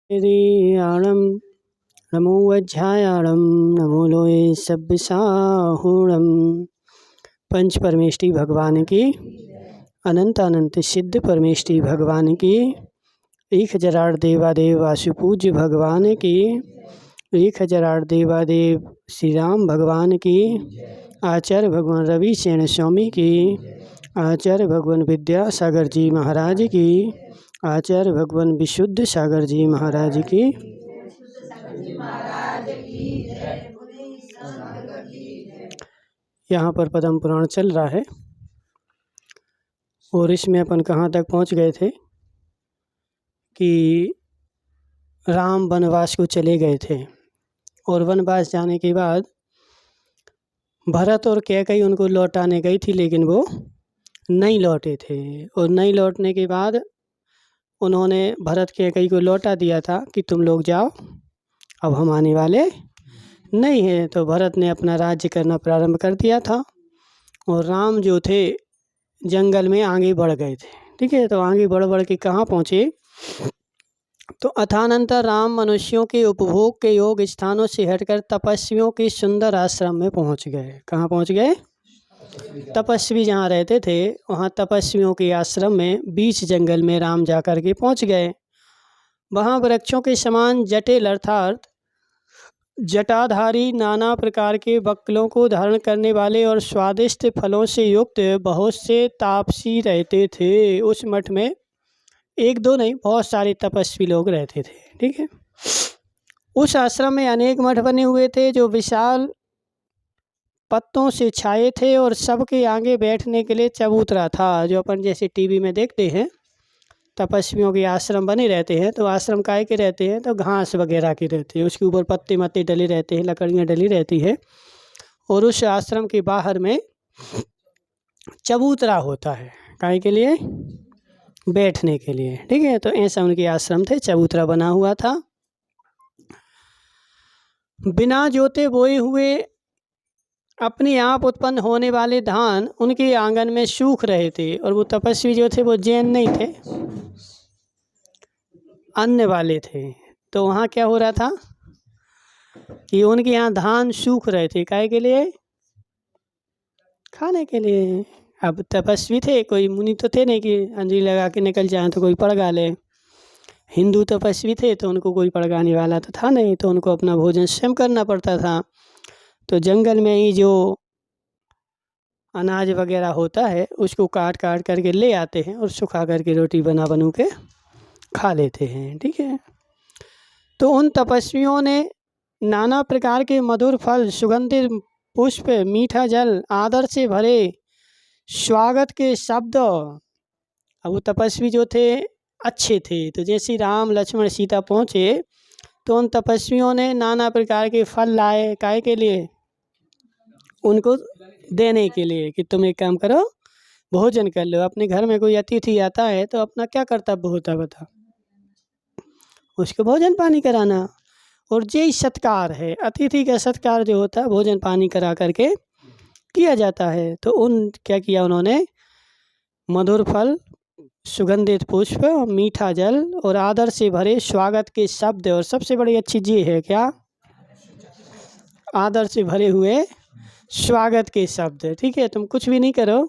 ीयाणं नमो वज्झायाणं नमो लोये सब्बसाहूणं। पंच परमेष्टि भगवान की, अनंत अनंत सिद्ध परमेष्टि भगवान की, 1008 देवादेव वासुपूज्य भगवान की, 1008 देवादेव श्री राम भगवान की, आचार्य भगवान रवि सेन स्वामी की, आचार्य भगवान विद्यासागर जी महाराज की, आचार्य भगवान विशुद्ध सागर जी महाराज की। यहाँ पर पद्म पुराण चल रहा है और इसमें अपन कहाँ तक पहुँच गए थे कि राम वनवास को चले गए थे और वनवास जाने के बाद भरत और कैकेयी उनको लौटाने गई थी, लेकिन वो नहीं लौटे थे। और नहीं लौटने के बाद उन्होंने भरत कैकेयी को लौटा दिया था कि तुम लोग जाओ, अब हम आने वाले नहीं हैं। तो भरत ने अपना राज्य करना प्रारंभ कर दिया था और राम जो थे जंगल में आगे बढ़ गए थे। ठीक है, तो आगे बढ़ बढ़ के कहाँ पहुँचे, तो अथानंतर राम मनुष्यों के उपभोग के योग स्थानों से हटकर तपस्वियों के सुंदर आश्रम में पहुँच गए। कहाँ पहुँच गए? तपस्वी जहाँ रहते थे वहाँ तपस्वियों के आश्रम में बीच जंगल में राम जाकर के पहुँच गए। वहाँ वृक्षों के समान जटिल अर्थात जटाधारी नाना प्रकार के बक्लों को धारण करने वाले और स्वादिष्ट फलों से युक्त बहुत से तापसी रहते थे। उस मठ में एक दो नहीं, बहुत सारे तपस्वी लोग रहते थे। ठीक है, उस आश्रम में अनेक मठ बने हुए थे जो विशाल पत्तों से छाए थे और सबके आगे बैठने के लिए चबूतरा था। जो अपन जैसे टीवी में देखते हैं तपस्वियों के आश्रम बने रहते हैं, तो आश्रम काहे के रहते हैं, तो घास वगैरह के रहते हैं, उसके ऊपर पत्ते मत्ते डले रहते हैं, लकड़ियाँ डली रहती है और उस आश्रम के बाहर में चबूतरा होता है, काहे के लिए, बैठने के लिए। ठीक है, तो ऐसा उनके आश्रम थे, चबूतरा बना हुआ था। बिना जोते बोए हुए अपने आप उत्पन्न होने वाले धान उनके आंगन में सूख रहे थे। और वो तपस्वी जो थे वो जैन नहीं थे, अन्न वाले थे। तो वहाँ क्या हो रहा था कि उनके यहाँ धान सूख रहे थे, काहे के लिए, खाने के लिए। अब तपस्वी थे, कोई मुनि तो थे नहीं कि अंजलि लगा के निकल जाए तो कोई पड़गा ले। हिंदू तपस्वी थे तो उनको कोई पड़गाने वाला तो था नहीं, तो उनको अपना भोजन स्वयं करना पड़ता था। तो जंगल में ही जो अनाज वगैरह होता है उसको काट काट करके ले आते हैं और सुखा करके रोटी बनू के खा लेते हैं। ठीक है, तो उन तपस्वियों ने नाना प्रकार के मधुर फल, सुगंधित पुष्प, मीठा जल, आदर से भरे स्वागत के शब्द। अब वो तपस्वी जो थे अच्छे थे, तो जैसे राम लक्ष्मण सीता पहुँचे तो उन तपस्वियों ने नाना प्रकार के फल लाए, काहे के लिए, उनको देने के लिए कि तुम एक काम करो, भोजन कर लो। अपने घर में कोई अतिथि आता है तो अपना क्या कर्तव्य होता है बता, उसको भोजन पानी कराना। और यही सत्कार है, अतिथि का सत्कार जो होता है भोजन पानी करा करके किया जाता है। तो क्या किया उन्होंने, मधुर फल, सुगंधित पुष्प, मीठा जल और आदर से भरे स्वागत के शब्द। और सबसे बड़ी अच्छी ये है क्या, आदर से भरे हुए स्वागत के शब्द। ठीक है, तुम कुछ भी नहीं करो,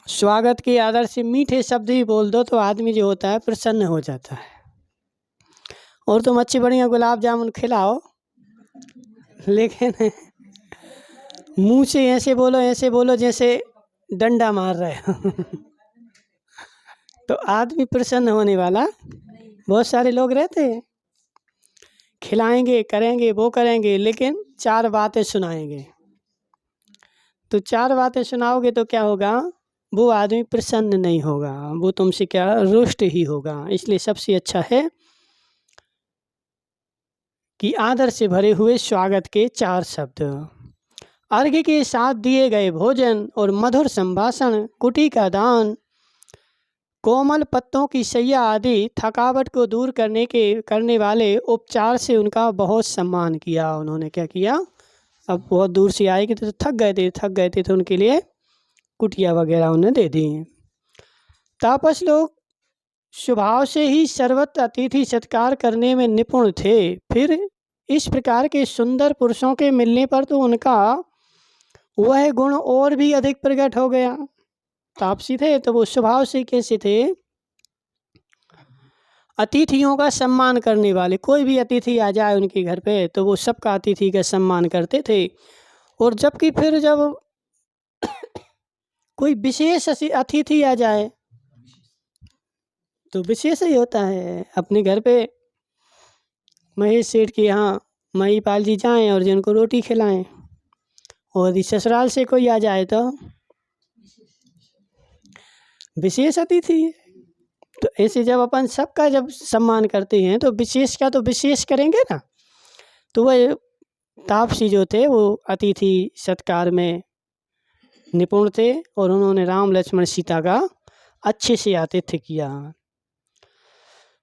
स्वागत के आदर से मीठे शब्द ही बोल दो तो आदमी जो होता है प्रसन्न हो जाता है। और तुम अच्छी बढ़िया गुलाब जामुन खिलाओ, लेकिन मुंह से ऐसे बोलो जैसे डंडा मार रहे हो तो आदमी प्रसन्न होने वाला, बहुत सारे लोग रहते हैं खिलाएंगे करेंगे वो करेंगे, लेकिन 4 बातें सुनाएंगे। तो 4 बातें सुनाओगे तो क्या होगा, वो आदमी प्रसन्न नहीं होगा, वो तुमसे क्या, रुष्ट ही होगा। इसलिए सबसे अच्छा है कि आदर से भरे हुए स्वागत के 4 शब्द। अर्घ्य के साथ दिए गए भोजन और मधुर संभाषण, कुटी का दान, कोमल पत्तों की सैया आदि थकावट को दूर करने वाले उपचार से उनका बहुत सम्मान किया। उन्होंने क्या किया, अब बहुत दूर से आए कि तो थक गए थे तो उनके लिए कुटिया वगैरह उन्हें दे दी। तापस लोग स्वभाव से ही सर्वत्र अतिथि सत्कार करने में निपुण थे। फिर इस प्रकार के सुंदर पुरुषों के मिलने पर तो उनका वह गुण और भी अधिक प्रकट हो गया। तापसी थे तो वो स्वभाव से कैसे थे, अतिथियों का सम्मान करने वाले। कोई भी अतिथि आ जाए उनके घर पे तो वो सबका अतिथि का सम्मान करते थे। और जबकि फिर जब कोई विशेष अतिथि आ जाए तो विशेष ही होता है। अपने घर पे महेश सेठ के यहाँ महिपाल जी जाएं और जिनको रोटी खिलाएं, और यदि ससुराल से कोई आ जाए तो विशेष अतिथि है। तो ऐसे जब अपन सबका जब सम्मान करते हैं तो विशेष का तो विशेष करेंगे ना। तो वह तापसी जो थे वो अतिथि सत्कार में निपुण थे और उन्होंने राम लक्ष्मण सीता का अच्छे से आतिथ्य किया।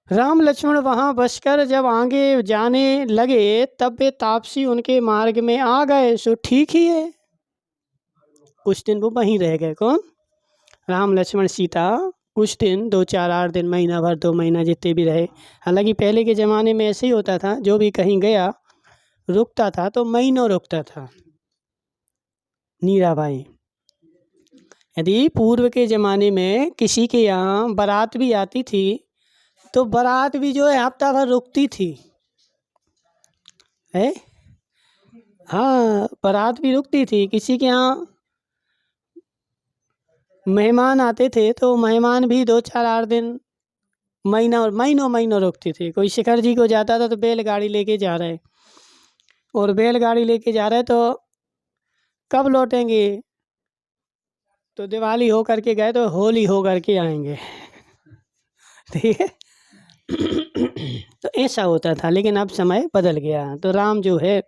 राम लक्ष्मण वहाँ बसकर जब आगे जाने लगे तब वे तापसी उनके मार्ग में आ गए। सो ठीक ही है, कुछ दिन वो वहीं रह गए। कौन? राम लक्ष्मण सीता कुछ दिन, 2 4 8 दिन, महीना भर, 2 महीना, जितने भी रहे। हालांकि पहले के ज़माने में ऐसे ही होता था, जो भी कहीं गया रुकता था तो महीनों रुकता था। नीराबाई, यदि पूर्व के ज़माने में किसी के यहाँ बारात भी आती थी तो बारात भी जो है हफ्ता भर रुकती थी है। हाँ, बारात भी रुकती थी। किसी के यहाँ मेहमान आते थे तो मेहमान भी 2 4 8 दिन, महीना और महीनों रुकते थे। कोई शिखर जी को जाता था तो बैलगाड़ी लेके जा रहे, और बैलगाड़ी लेके जा रहे तो कब लौटेंगे, तो दिवाली हो करके गए तो होली हो करके आएंगे। ठीक है। तो ऐसा होता था, लेकिन अब समय बदल गया। तो राम जो है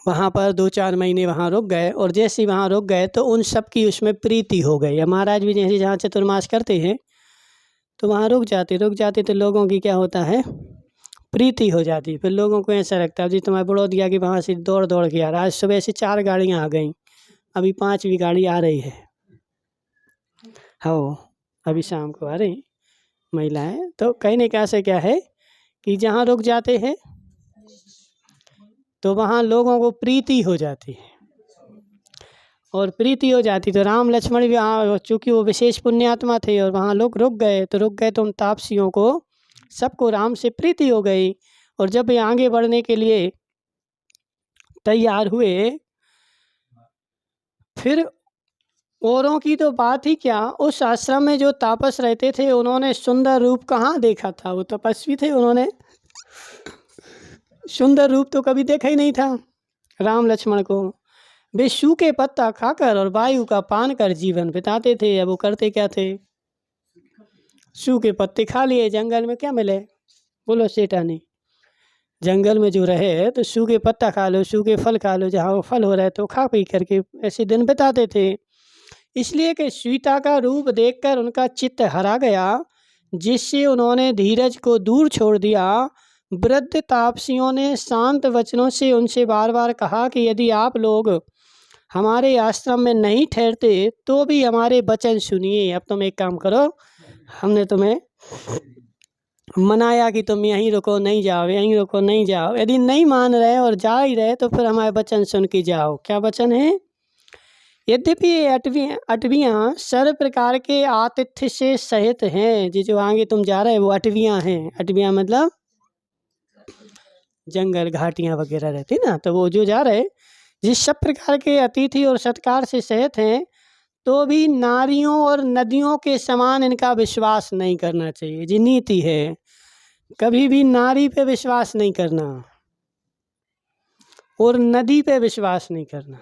वहाँ पर 2 4 महीने वहाँ रुक गए, और जैसे ही वहाँ रुक गए तो उन सब की उसमें प्रीति हो गई। महाराज भी जैसे जहाँ चतुर्मास करते हैं तो वहाँ रुक जाते तो लोगों की क्या होता है, प्रीति हो जाती। फिर लोगों को ऐसा लगता है जी तुम्हारे बड़ौदिया की वहाँ से दौड़ के आ रहा है। आज सुबह से 4 गाड़ियाँ आ गई, अभी 5वीं गाड़ी आ रही है। हाँ, अभी शाम को आ रही महिलाएं। तो कहने का से क्या है कि जहाँ रुक जाते हैं तो वहाँ लोगों को प्रीति हो जाती है, और प्रीति हो जाती तो राम लक्ष्मण भी वहाँ, चूँकि वो विशेष पुण्यात्मा थे और वहाँ लोग रुक गए तो उन तापसियों को सबको राम से प्रीति हो गई। और जब ये आगे बढ़ने के लिए तैयार हुए, फिर औरों की तो बात ही क्या, उस आश्रम में जो तापस रहते थे उन्होंने सुंदर रूप कहाँ देखा था। वो तपस्वी थे, उन्होंने सुंदर रूप तो कभी देखा ही नहीं था। राम लक्ष्मण को वे सूखे पत्ता खाकर और वायु का पान कर जीवन बिताते थे। अब वो करते क्या थे, सूखे पत्ते खा लिए। जंगल में क्या मिले, बोलो सेठानी, जंगल में जो रहे तो सूखे पत्ता खा लो, सूखे फल खा लो, जहाँ वो फल हो रहे तो खा पी करके ऐसे दिन बिताते थे। इसलिए कि सीता का रूप देखकर उनका चित्त हरा गया, जिससे उन्होंने धीरज को दूर छोड़ दिया। वृद्ध तापसियों ने शांत वचनों से उनसे बार बार कहा कि यदि आप लोग हमारे आश्रम में नहीं ठहरते तो भी हमारे वचन सुनिए। अब तुम एक काम करो, हमने तुम्हें मनाया कि तुम यहीं रुको, नहीं जाओ, यहीं रुको, नहीं जाओ। यदि नहीं मान रहे और जा ही रहे तो फिर हमारे वचन सुन के जाओ। क्या वचन है? यद्यपि ये अटवियाँ सर्व प्रकार के आतिथ्य से सहित हैं। जो आगे तुम जा रहे वो अटवियाँ हैं। अटवियाँ मतलब जंगल घाटियाँ वगैरह रहती ना, तो वो जो जा रहे जिस सब प्रकार के अतिथि और सत्कार से सहित हैं, तो भी नारियों और नदियों के समान इनका विश्वास नहीं करना चाहिए। जी नीति है, कभी भी नारी पे विश्वास नहीं करना और नदी पे विश्वास नहीं करना।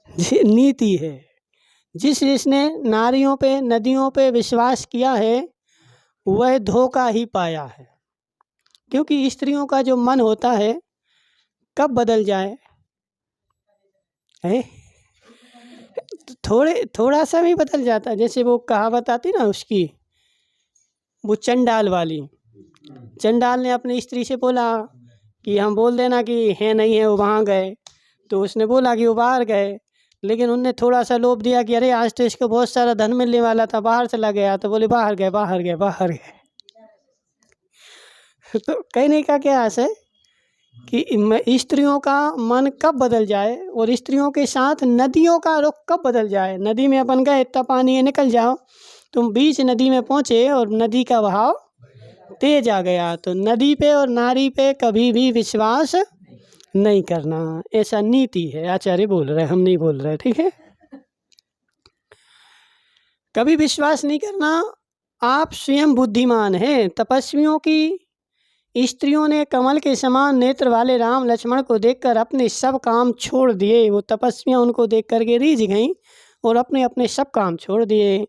ये नीति है। जिसने नारियों पे नदियों पे विश्वास किया है वह धोखा ही पाया है। क्योंकि स्त्रियों का जो मन होता है कब बदल जाए है, थोड़ा सा भी बदल जाता है। जैसे वो कहावत आती ना उसकी, वो चंडाल वाली। चंडाल ने अपनी स्त्री से बोला कि हम बोल देना कि है नहीं है वो वहाँ गए, तो उसने बोला कि वो बाहर गए। लेकिन उनने थोड़ा सा लोभ दिया कि अरे आज तो इसको बहुत सारा धन मिलने वाला था, बाहर चला गया, तो बोले बाहर गए बाहर गए बाहर गए। तो कहने का क्या आशय कि स्त्रियों का मन कब बदल जाए और स्त्रियों के साथ नदियों का रुख कब बदल जाए। नदी में अपन गए, इतना पानी है, निकल जाओ, तुम बीच नदी में पहुँचे और नदी का बहाव तेज आ गया, तो नदी पे और नारी पे कभी भी विश्वास नहीं करना, ऐसा नीति है। आचार्य बोल रहे, हम नहीं बोल रहे, ठीक है। कभी विश्वास नहीं करना। आप स्वयं बुद्धिमान हैं। तपस्वियों की स्त्रियों ने कमल के समान नेत्र वाले राम लक्ष्मण को देखकर अपने सब काम छोड़ दिए। वो तपस्वियाँ उनको देख करके रीझ गईं और अपने अपने सब काम छोड़ दिए।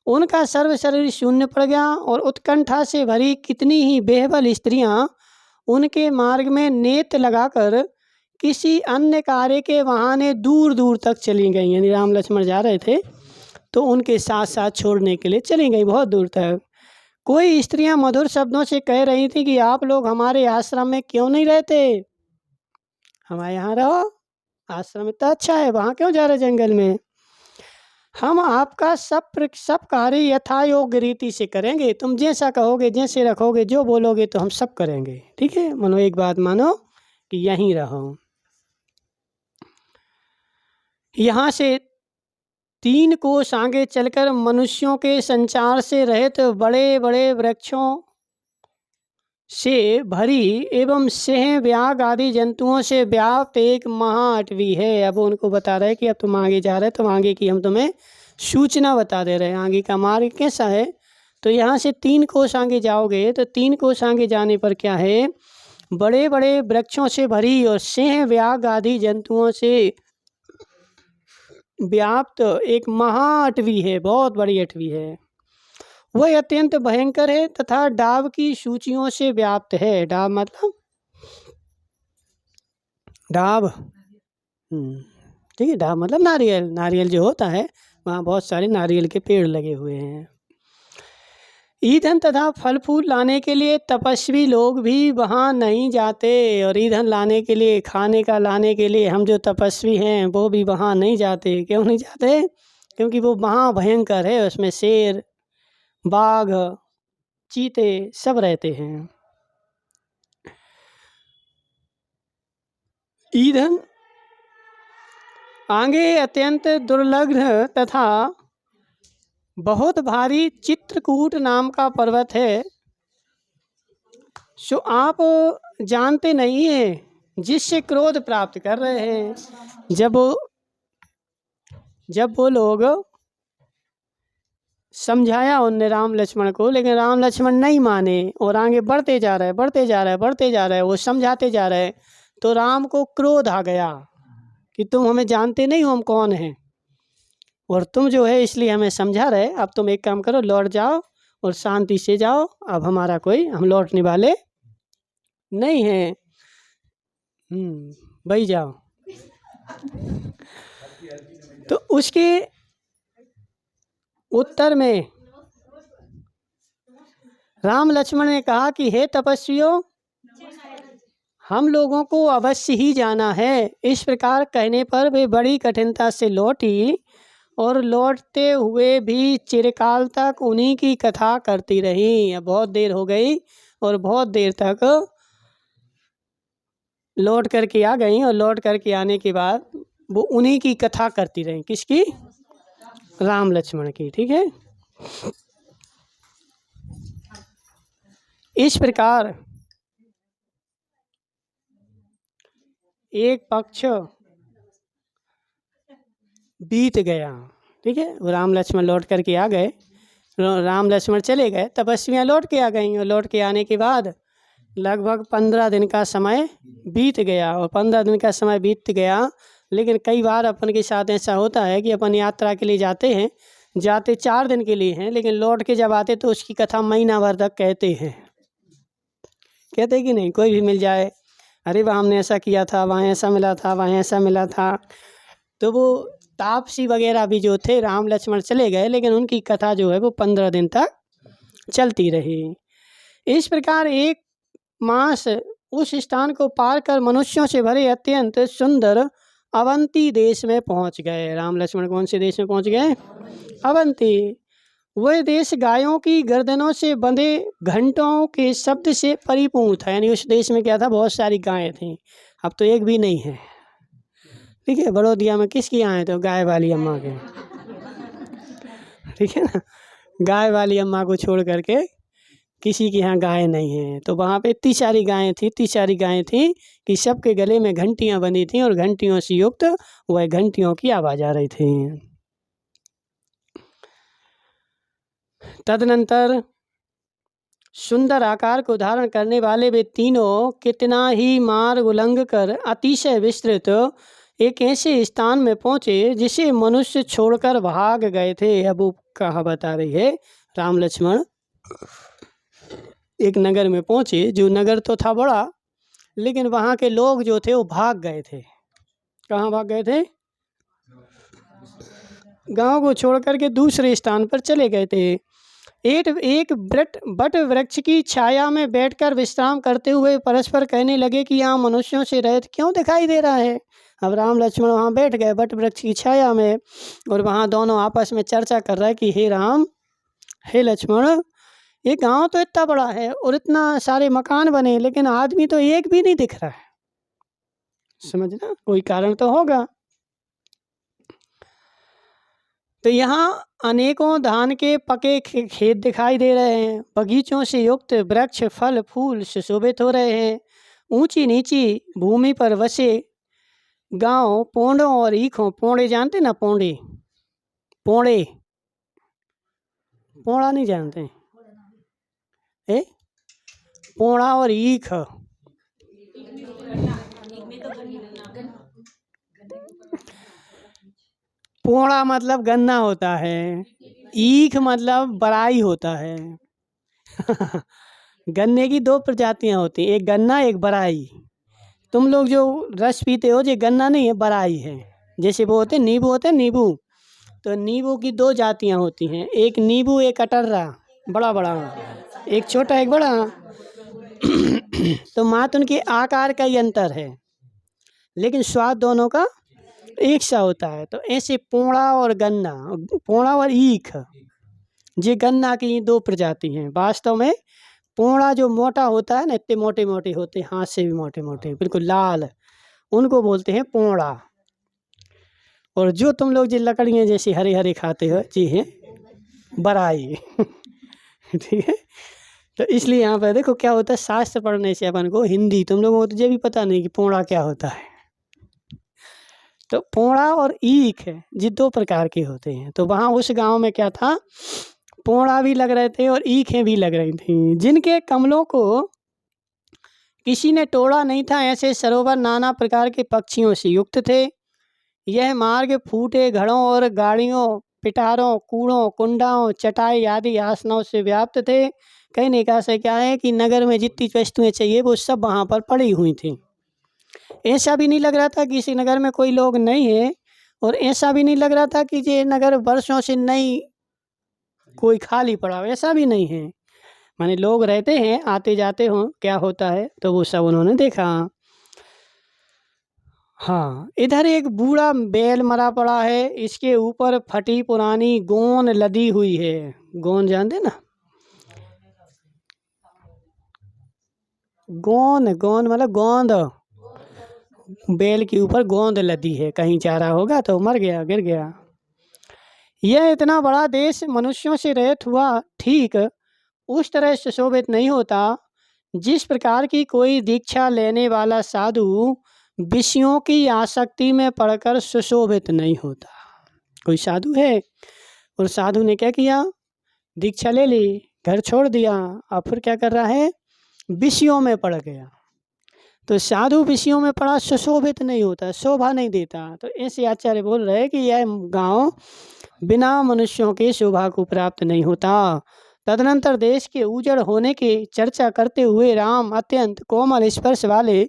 उनका सर्व शरीर शून्य पड़ गया और उत्कंठा से भरी कितनी ही बेहबल स्त्रियां उनके मार्ग में नेत्र लगाकर किसी अन्य कार्य के बहाने दूर दूर तक चली गई। यानी राम लक्ष्मण जा रहे थे तो उनके साथ साथ छोड़ने के लिए चली गई बहुत दूर तक। कोई स्त्रियां मधुर शब्दों से कह रही थी कि आप लोग हमारे आश्रम में क्यों नहीं रहते, हमारे यहाँ रहो, आश्रम इतना अच्छा है, वहाँ क्यों जा रहे जंगल में। हम आपका सब कार्य यथा योग्य रीति से करेंगे, तुम जैसा कहोगे, जैसे रखोगे, जो बोलोगे तो हम सब करेंगे, ठीक है। मानो एक बात मानो कि यहीं रहो। यहाँ से 3 कोस आगे चलकर मनुष्यों के संचार से रहित बड़े बड़े वृक्षों से भरी एवं सिंह व्याघ आदि जंतुओं से व्याप्त एक महाअटवी है। अब उनको बता रहे कि अब तुम आगे जा रहे, तुम आगे की हम तुम्हें सूचना बता दे रहे हैं, आगे का मार्ग कैसा है। तो यहाँ से 3 कोस आगे जाओगे तो 3 कोस आगे जाने पर क्या है, बड़े बड़े वृक्षों से भरी और सिंह व्याघ आदि जंतुओं से व्याप्त एक महाअटवी है, बहुत बड़ी अटवी है। वह अत्यंत भयंकर है तथा डाब की सूचियों से व्याप्त है। डाब मतलब डाब, ठीक है, डाब मतलब नारियल। नारियल जो होता है वहाँ बहुत सारे नारियल के पेड़ लगे हुए हैं। ईंधन तथा फल फूल लाने के लिए तपस्वी लोग भी वहाँ नहीं जाते, और ईंधन लाने के लिए, खाने का लाने के लिए हम जो तपस्वी हैं वो भी वहाँ नहीं जाते। क्यों नहीं जाते, क्योंकि वो वहाँ भयंकर है, उसमें शेर, बाघ, चीते सब रहते हैं। ईंधन आगे अत्यंत दुर्लभ तथा बहुत भारी चित्रकूट नाम का पर्वत है, सो आप जानते नहीं हैं, जिससे क्रोध प्राप्त कर रहे हैं। जब वो लोग समझाया उनने राम लक्ष्मण को, लेकिन राम लक्ष्मण नहीं माने और आगे बढ़ते जा रहे बढ़ते जा रहे बढ़ते जा रहे, वो समझाते जा रहे, तो राम को क्रोध आ गया कि तुम हमें जानते नहीं हो, हम कौन हैं, और तुम जो है इसलिए हमें समझा रहे। अब तुम एक काम करो, लौट जाओ और शांति से जाओ, अब हमारा कोई, हम लौटने वाले नहीं हैं, भाई जाओ। तो उसके उत्तर में राम लक्ष्मण ने कहा कि हे तपस्वियों, हम लोगों को अवश्य ही जाना है। इस प्रकार कहने पर वे बड़ी कठिनता से लौटी और लौटते हुए भी चिरकाल तक उन्हीं की कथा करती रही। बहुत देर हो गई और बहुत देर तक लौट करके आ गई, और लौट करके आने के बाद वो उन्हीं की कथा करती रही। किसकी? राम लक्ष्मण की, ठीक है। इस प्रकार एक पक्ष बीत गया, ठीक है। राम लक्ष्मण लौट करके आ गए, राम लक्ष्मण चले गए, तपस्वियाँ लौट के आ गई, और लौट के आने के बाद लगभग 15 दिन का समय बीत गया। और 15 दिन का समय बीत गया, लेकिन कई बार अपन के साथ ऐसा होता है कि अपन यात्रा के लिए जाते हैं, जाते 4 दिन के लिए हैं, लेकिन लौट के जब आते तो उसकी कथा महीना भर तक कहते हैं, कहते कि नहीं। कोई भी मिल जाए, अरे वहाँ हमने ऐसा किया था, वहाँ ऐसा मिला था, वहाँ ऐसा मिला था। तो वो तापसी वगैरह भी जो थे, राम लक्ष्मण चले गए, लेकिन उनकी कथा जो है वो 15 दिन तक चलती रही। इस प्रकार 1 मास उस स्थान को पार कर मनुष्यों से भरे अत्यंत सुंदर अवंती देश में पहुंच गए। राम लक्ष्मण कौन से देश में पहुंच गए? अवंती। वह देश गायों की गर्दनों से बंधे घंटों के शब्द से परिपूर्ण था। यानी उस देश में क्या था? बहुत सारी गायें थीं। अब तो एक भी नहीं है। ठीक है, बड़ौदिया में किसकी आए? तो गाय वाली अम्मा के। ठीक है ना, गाय वाली अम्मा को छोड़ करके किसी के यहाँ गाय नहीं है। तो वहाँ पे इतनी सारी गायें थी कि सबके गले में घंटियाँ बनी थी और घंटियों से युक्त वह घंटियों की आवाज़ आ रही थी। तदनंतर सुंदर आकार को धारण करने वाले वे तीनों कितना ही मार्ग उल्लंघ कर अतिशय विस्तृत एक ऐसे स्थान में पहुँचे जिसे मनुष्य छोड़कर भाग गए थे। अब वो कहाँ बता रही है? राम लक्ष्मण एक नगर में पहुँचे, जो नगर तो था बड़ा, लेकिन वहाँ के लोग जो थे वो भाग गए थे। कहाँ भाग गए थे? गांव को छोड़ करके दूसरे स्थान पर चले गए थे। एक बट वृक्ष की छाया में बैठकर विश्राम करते हुए परस्पर कहने लगे कि यहाँ मनुष्यों से रहित क्यों दिखाई दे रहा है। अब राम लक्ष्मण वहाँ बैठ गए बट वृक्ष की छाया में, और वहाँ दोनों आपस में चर्चा कर रहा है कि हे राम, हे लक्ष्मण, ये गांव तो इतना बड़ा है और इतना सारे मकान बने, लेकिन आदमी तो एक भी नहीं दिख रहा है। समझना, कोई कारण तो होगा। तो यहाँ अनेकों धान के पके खेत दिखाई दे रहे हैं। बगीचों से युक्त वृक्ष फल फूल सुशोभित हो रहे हैं। ऊंची नीची भूमि पर बसे गांव पोंड़ों और ईखों, पोंड़े जानते ना? पोंड़े, पोंड़े, पोंड़ा नहीं जानते? पोंड़ा और ईख, पोंड़ा मतलब गन्ना होता है, ईख मतलब बराई होता है। गन्ने की दो प्रजातियां होती हैं, एक गन्ना एक बराई। तुम लोग जो रस पीते हो, ये गन्ना नहीं है, बराई है। जैसे वो होते नींबू होते हैं, नींबू, तो नींबू की दो जातियां होती हैं, एक नींबू एक अटर्रा, बड़ा बड़ा, एक छोटा एक बड़ा। तो मात्र उनके आकार का ही अंतर है, लेकिन स्वाद दोनों का एक सा होता है। तो ऐसे पोंड़ा और गन्ना, पोंड़ा और ईख, ये गन्ना की दो प्रजाति हैं। वास्तव में पोंड़ा जो मोटा होता है ना, इतने मोटे मोटे होते हैं, हाथ से भी मोटे मोटे, बिल्कुल लाल, उनको बोलते हैं पोंड़ा। और जो तुम लोग जो लकड़ियाँ जैसे हरे हरे खाते हो, जी हैं बराई। ठीक है, तो इसलिए यहाँ पर देखो क्या होता है, शास्त्र पढ़ने से अपन को हिंदी, तुम लोगों को तो ये भी पता नहीं कि पोंड़ा क्या होता है। तो पोंड़ा और ईख ये दो प्रकार के होते हैं। तो वहाँ उस गांव में क्या था, पोंड़ा भी लग रहे थे और ईखें भी लग रही थी, जिनके कमलों को किसी ने तोड़ा नहीं था। ऐसे सरोवर नाना प्रकार के पक्षियों से युक्त थे। यह मार्ग फूटे घड़ों और गाड़ियों, पिटारों, कूड़ों, कुंडाओं, चटाई आदि आसनों से व्याप्त थे। कहने का से क्या है कि नगर में जितनी वस्तुएं चाहिए वो सब वहाँ पर पड़ी हुई थी। ऐसा भी नहीं लग रहा था कि इसी नगर में कोई लोग नहीं है, और ऐसा भी नहीं लग रहा था कि ये नगर वर्षों से नहीं कोई खाली पड़ा, ऐसा भी नहीं है। माने लोग रहते हैं, आते जाते हों, क्या होता है, तो वो सब उन्होंने देखा। हाँ, इधर एक बूढ़ा बैल मरा पड़ा है, इसके ऊपर फटी पुरानी गोंद लदी हुई है। गोंद जानते ना? गोंद, गोंद मतलब गोंद, बैल के ऊपर गोंद लदी है, कहीं जा रहा होगा तो मर गया, गिर गया। यह इतना बड़ा देश मनुष्यों से रहित हुआ ठीक उस तरह सुशोभित नहीं होता जिस प्रकार की कोई दीक्षा लेने वाला साधु विषयों की आसक्ति में पड़कर सुशोभित नहीं होता। कोई साधु है और साधु ने क्या किया, दीक्षा ले ली, घर छोड़ दिया, और फिर क्या कर रहा है, विषयों में पड़ गया। तो साधु विषयों में पड़ा सुशोभित नहीं होता, शोभा नहीं देता। तो ऐसे आचार्य बोल रहे हैं कि यह गांव बिना मनुष्यों के शोभा को प्राप्त नहीं होता। तदनंतर देश के उजड़ होने की चर्चा करते हुए राम अत्यंत कोमल स्पर्श वाले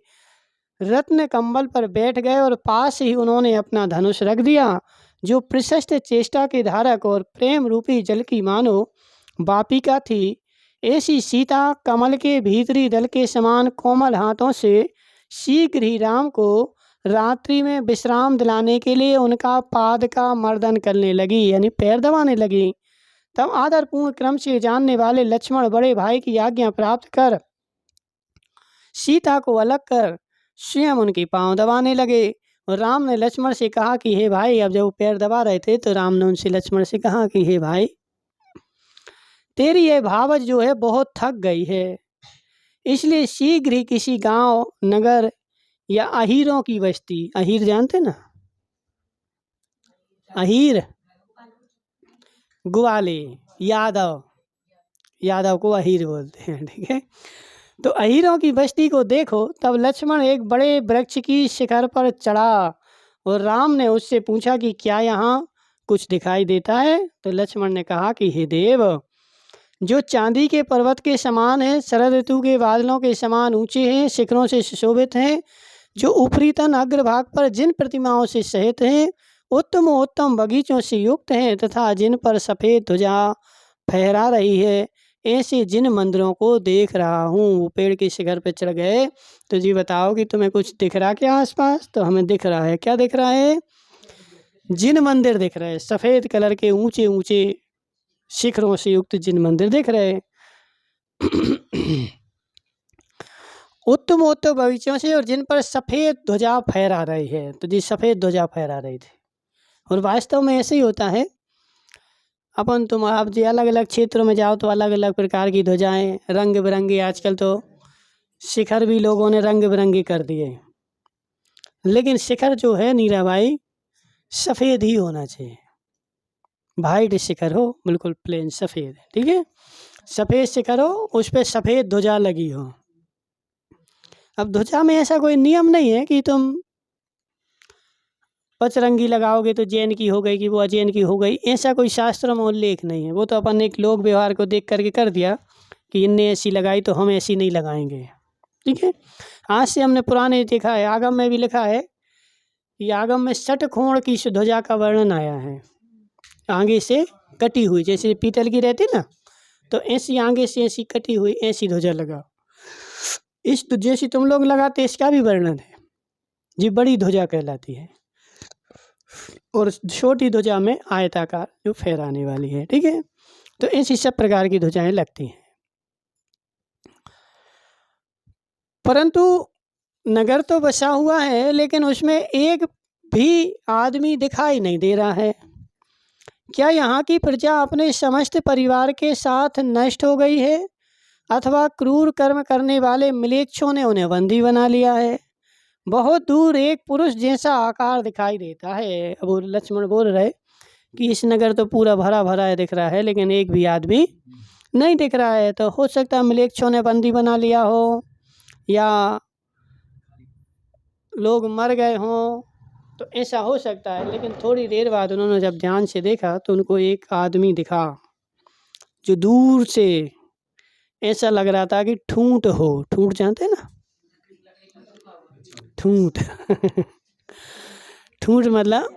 रत्न कंबल पर बैठ गए और पास ही उन्होंने अपना धनुष रख दिया, जो प्रशस्त चेष्टा के धारक और प्रेम रूपी जल की मानो वापिका थी। ऐसी सीता कमल के भीतरी दल के समान कोमल हाथों से शीघ्र ही राम को रात्रि में विश्राम दिलाने के लिए उनका पाद का मर्दन करने लगी, यानी पैर दबाने लगी। तब आदरपूर्ण क्रम से जानने वाले लक्ष्मण बड़े भाई की आज्ञा प्राप्त कर सीता को अलग कर स्वयं उनके पांव दबाने लगे। और राम ने लक्ष्मण से कहा कि हे भाई, अब जब वो पैर दबा रहे थे तो राम ने उनसे लक्ष्मण से कहा कि हे भाई, तेरी ये भावज जो है बहुत थक गई है, इसलिए शीघ्र ही किसी गांव, नगर या अहीरों की बस्ती, अहीर जानते ना, अहीर ग्वाले, यादव को अहीर बोलते हैं, ठीक है। तो अहीरों की बस्ती को देखो। तब लक्ष्मण एक बड़े वृक्ष की शिखर पर चढ़ा और राम ने उससे पूछा कि क्या यहाँ कुछ दिखाई देता है। तो लक्ष्मण ने कहा कि हे देव, जो चांदी के पर्वत के समान है, शरद ऋतु के बादलों के समान ऊंचे हैं, शिखरों से सुशोभित हैं, जो ऊपरी तन अग्रभाग पर जिन प्रतिमाओं से सहित हैं, उत्तम बगीचों से युक्त हैं तथा जिन पर सफ़ेद ध्वजा फहरा रही है, ऐसे जिन मंदिरों को देख रहा हूँ। वो पेड़ के शिखर पे चढ़ गए। तो जी बताओ कि तुम्हें कुछ दिख रहा क्या आसपास? तो हमें दिख रहा है। क्या दिख रहा है? जिन मंदिर दिख रहे हैं, सफ़ेद कलर के ऊंचे ऊंचे शिखरों से युक्त जिन मंदिर दिख रहे हैं। उत्तम बगीचों से, और जिन पर सफ़ेद ध्वजा फहरा रही है। तो जी सफ़ेद ध्वजा फहरा रही थी। और वास्तव में ऐसे ही होता है। अपन तुम आप जी अलग अलग क्षेत्रों में जाओ तो अलग अलग प्रकार की ध्वजाएं, रंग बिरंगी, आजकल तो शिखर भी लोगों ने रंग बिरंगे कर दिए। लेकिन शिखर जो है नीरा भाई, सफ़ेद ही होना चाहिए। वाइट शिखर हो, बिल्कुल प्लेन सफ़ेद, ठीक है। सफ़ेद शिखर हो, उस पर सफ़ेद ध्वजा लगी हो। अब ध्वजा में ऐसा कोई नियम नहीं है कि तुम पचरंगी लगाओगे तो जैन की हो गई कि वो अजैन की हो गई, ऐसा कोई शास्त्र में उल्लेख नहीं है। वो तो अपन एक लोक व्यवहार को देख करके कर दिया कि इनने ऐसी लगाई तो हम ऐसी नहीं लगाएंगे, ठीक है। आज से हमने पुराने देखा है, आगम में भी लिखा है कि आगम में षटकोण की ध्वजा का वर्णन आया है। आगे से कटी हुई, जैसे पीतल की रहती ना, तो ऐसी आगे से ऐसी कटी हुई ऐसी ध्वजा लगाओ। इस जैसी तुम लोग लगाते इसका भी वर्णन है जी, बड़ी ध्वजा कहलाती है। और छोटी ध्वजा में आयताकार जो फहराने वाली है, ठीक है। तो ऐसी सब प्रकार की ध्वजाएं लगती हैं। परंतु नगर तो बसा हुआ है, लेकिन उसमें एक भी आदमी दिखाई नहीं दे रहा है। क्या यहाँ की प्रजा अपने समस्त परिवार के साथ नष्ट हो गई है, अथवा क्रूर कर्म करने वाले म्लेच्छों ने उन्हें बंदी बना लिया है? बहुत दूर एक पुरुष जैसा आकार दिखाई देता है। अब लक्ष्मण बोल रहे कि इस नगर तो पूरा भरा भरा है दिख रहा है, लेकिन एक भी आदमी नहीं दिख रहा है। तो हो सकता है म्लेच्छों ने बंदी बना लिया हो, या लोग मर गए हों, तो ऐसा हो सकता है। लेकिन थोड़ी देर बाद उन्होंने जब ध्यान से देखा तो उनको एक आदमी दिखा जो दूर से ऐसा लग रहा था कि ठूंठ हो। ठूंठ जानते हैं ना? ठूंठ ठूंठ मतलब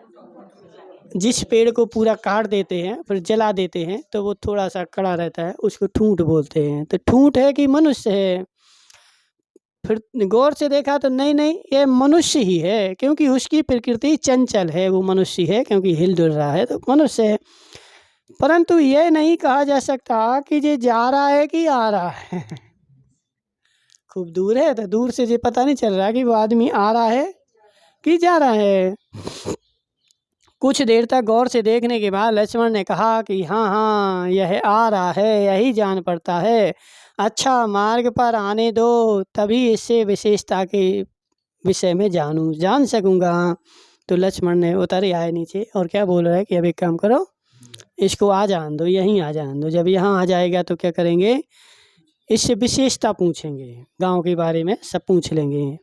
जिस पेड़ को पूरा काट देते हैं फिर जला देते हैं तो वो थोड़ा सा कड़ा रहता है, उसको ठूंठ बोलते हैं। तो ठूंठ है कि मनुष्य है? फिर गौर से देखा तो नहीं नहीं, ये मनुष्य ही है, क्योंकि उसकी प्रकृति चंचल है। वो मनुष्य है क्योंकि हिल डुल रहा है तो मनुष्य है। परंतु यह नहीं कहा जा सकता कि ये जा रहा है कि आ रहा है। खूब दूर है तो दूर से ये पता नहीं चल रहा कि वो आदमी आ रहा है कि जा रहा है। कुछ देर तक गौर से देखने के बाद लक्ष्मण ने कहा कि हाँ हाँ, यह आ रहा है, यही जान पड़ता है। अच्छा, मार्ग पर आने दो, तभी इससे विशेषता के विषय में जान सकूँगा। तो लक्ष्मण ने उतर आए नीचे और क्या बोल रहा है कि अब एक काम करो, इसको आ जान दो, यहीं आ जान दो। जब यहाँ आ जाएगा तो क्या करेंगे, इससे विशेषता पूछेंगे, गांव के बारे में सब पूछ लेंगे।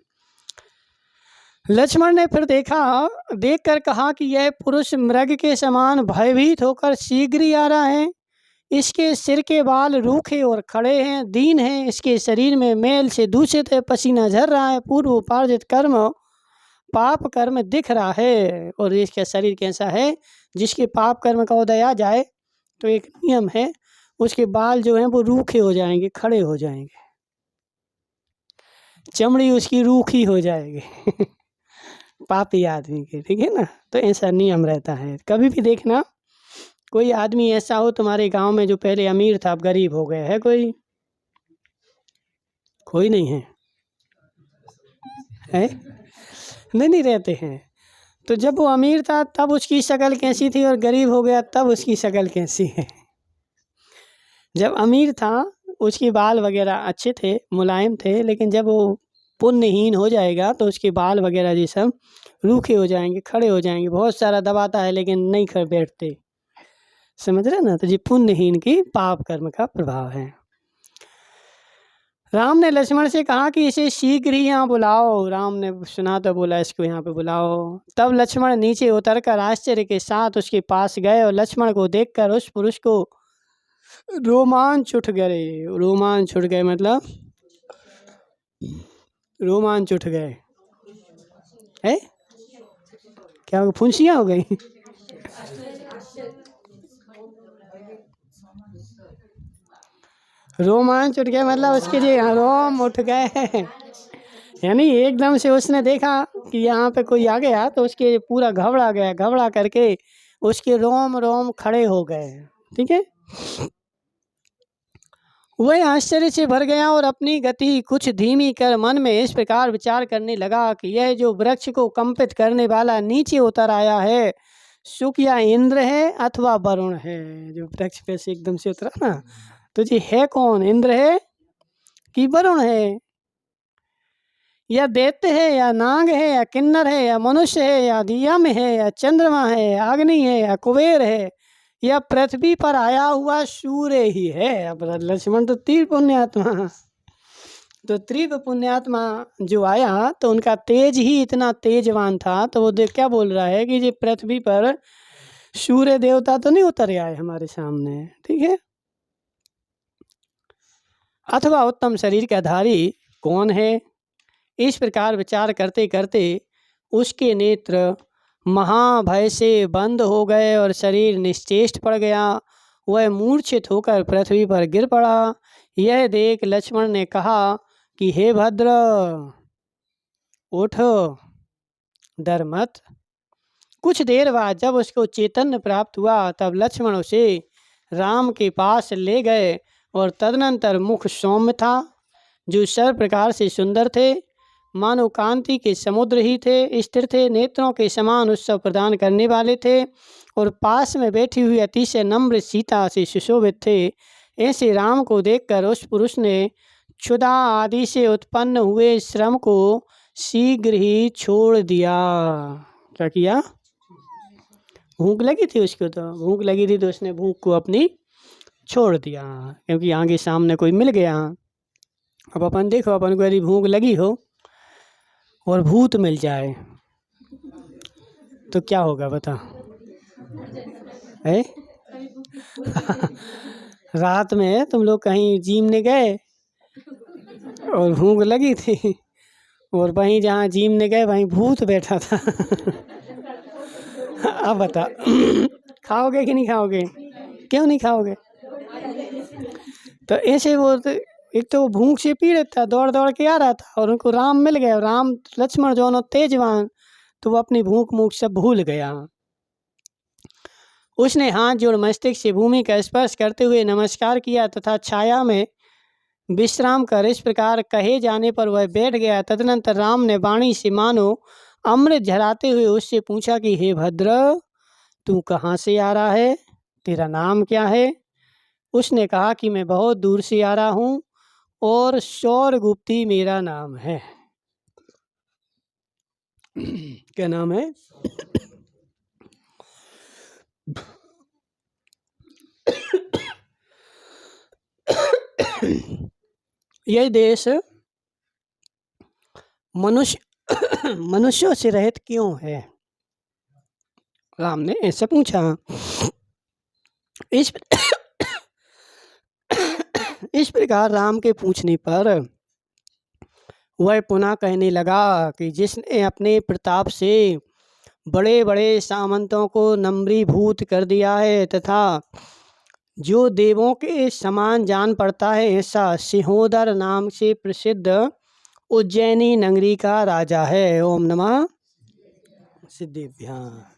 लक्ष्मण ने फिर देखकर कहा कि यह पुरुष मृग के समान भयभीत होकर शीघ्र ही आ रहा है। इसके सिर के बाल रूखे और खड़े हैं, दीन हैं, इसके शरीर में मैल से दूषित है, पसीना झर रहा है, पूर्व उपार्जित पाप कर्म दिख रहा है। और इसका शरीर कैसा है, जिसके पाप कर्म का उदय आ जाए तो एक नियम है, उसके बाल जो हैं वो रूखे हो जाएंगे, खड़े हो जाएंगे, चमड़ी उसकी रूखी हो जाएगी। पापी आदमी के, ठीक है ना। तो ऐसा नियम रहता है। कभी भी देखना कोई आदमी ऐसा हो तुम्हारे गांव में जो पहले अमीर था अब गरीब हो गया है, कोई नहीं है, है? नहीं रहते हैं। तो जब वो अमीर था तब उसकी शक्ल कैसी थी और गरीब हो गया तब उसकी शक्ल कैसी है। जब अमीर था उसके बाल वगैरह अच्छे थे, मुलायम थे, लेकिन जब वो पुण्यहीन हो जाएगा तो उसके बाल वगैरह ये सब रूखे हो जाएंगे, खड़े हो जाएंगे। बहुत सारा दबाता है लेकिन नहीं खड़े बैठते, समझ रहे ना। तो ये पुण्यहीन की पाप कर्म का प्रभाव है। राम ने लक्ष्मण से कहा कि इसे शीघ्र ही यहाँ बुलाओ। राम ने सुना तो बोला इसको यहाँ पे बुलाओ। तब लक्ष्मण नीचे उतरकर आश्चर्य के साथ उसके पास गए और लक्ष्मण को देखकर उस पुरुष को रोमांच उठ गए। रोमांच उठ गए मतलब रोमांच उठ गए है क्या, फुंसियाँ हो गई? रोमांच उठ गया मतलब उसके लिए रोम उठ गए। यानी एकदम से उसने देखा कि यहाँ पे कोई आ गया तो उसके पूरा घबरा गया, घबरा करके उसके रोम रोम खड़े हो गए, ठीक है। वह आश्चर्य से भर गया और अपनी गति कुछ धीमी कर मन में इस प्रकार विचार करने लगा कि यह जो वृक्ष को कंपित करने वाला नीचे उतर आया है, शुक या इंद्र है अथवा वरुण है। जो वृक्ष पे से एकदम से उतरा ना, तो ये है कौन? इंद्र है कि वरुण है, या दैत्य है, या नाग है, या किन्नर है, या मनुष्य है, या दियम है, या चंद्रमा है, या अग्नि है, या कुबेर है, या पृथ्वी पर आया हुआ सूर्य ही है। अब लक्ष्मण तो तीव्र पुण्यात्मा, तो तीव्र पुण्यात्मा जो आया तो उनका तेज ही इतना तेजवान था। तो वो देख क्या बोल रहा है कि ये पृथ्वी पर सूर्य देवता तो नहीं उतर आए हमारे सामने, ठीक है। अथवा उत्तम शरीर का धारी कौन है? इस प्रकार विचार करते करते उसके नेत्र महाभय से बंद हो गए और शरीर निश्चेष्ट पड़ गया। वह मूर्छित होकर पृथ्वी पर गिर पड़ा। यह देख लक्ष्मण ने कहा कि हे भद्र, उठ, डर मत। कुछ देर बाद जब उसको चैतन्य प्राप्त हुआ तब लक्ष्मण उसे राम के पास ले गए और तदनंतर मुख सौम्य था, जो सर्व प्रकार से सुंदर थे, मानो कांति के समुद्र ही थे, स्थिर थे, नेत्रों के समान उत्सव प्रदान करने वाले थे और पास में बैठी हुई अतिशय नम्र सीता से सुशोभित थे। ऐसे राम को देखकर उस पुरुष ने क्षुधा आदि से उत्पन्न हुए श्रम को शीघ्र ही छोड़ दिया। क्या किया? भूख लगी थी उसको, तो भूख लगी थी तो उसने भूख को अपनी छोड़ दिया, क्योंकि आगे सामने कोई मिल गया। अब अपन देखो, अपन को यदि भूख लगी हो और भूत मिल जाए तो क्या होगा बता? है रात में तुम लोग कहीं जिमने गए और भूख लगी थी और वहीं जहाँ जिमने गए वहीं भूत बैठा था। अब बता खाओगे कि नहीं खाओगे? क्यों नहीं खाओगे? तो ऐसे वो एक तो भूख से पीड़ित था, दौड़ दौड़ के आ रहा था और उनको राम मिल गया। राम लक्ष्मण दोनों तेजवान, तो वो अपनी भूख मूख सब भूल गया। उसने हाथ जोड़ मस्तिष्क से भूमि का स्पर्श करते हुए नमस्कार किया तथा छाया में विश्राम कर इस प्रकार कहे जाने पर वह बैठ गया। तदनंतर राम ने वाणी से मानो अमृत झराते हुए उससे पूछा कि हे भद्र, तू कहाँ से आ रहा है? तेरा नाम क्या है? उसने कहा कि मैं बहुत दूर से आ रहा हूँ और सौरगुप्ती मेरा नाम है। क्या नाम है? यह देश मनुष्यों से रहित क्यों है? राम ने ऐसे पूछा। इस प्रकार राम के पूछने पर वह पुनः कहने लगा कि जिसने अपने प्रताप से बड़े बड़े सामंतों को नम्रीभूत कर दिया है तथा जो देवों के समान जान पड़ता है, ऐसा सिंहोदर नाम से प्रसिद्ध उज्जैनी नगरी का राजा है। ओम नमः सिद्धिभ्यां।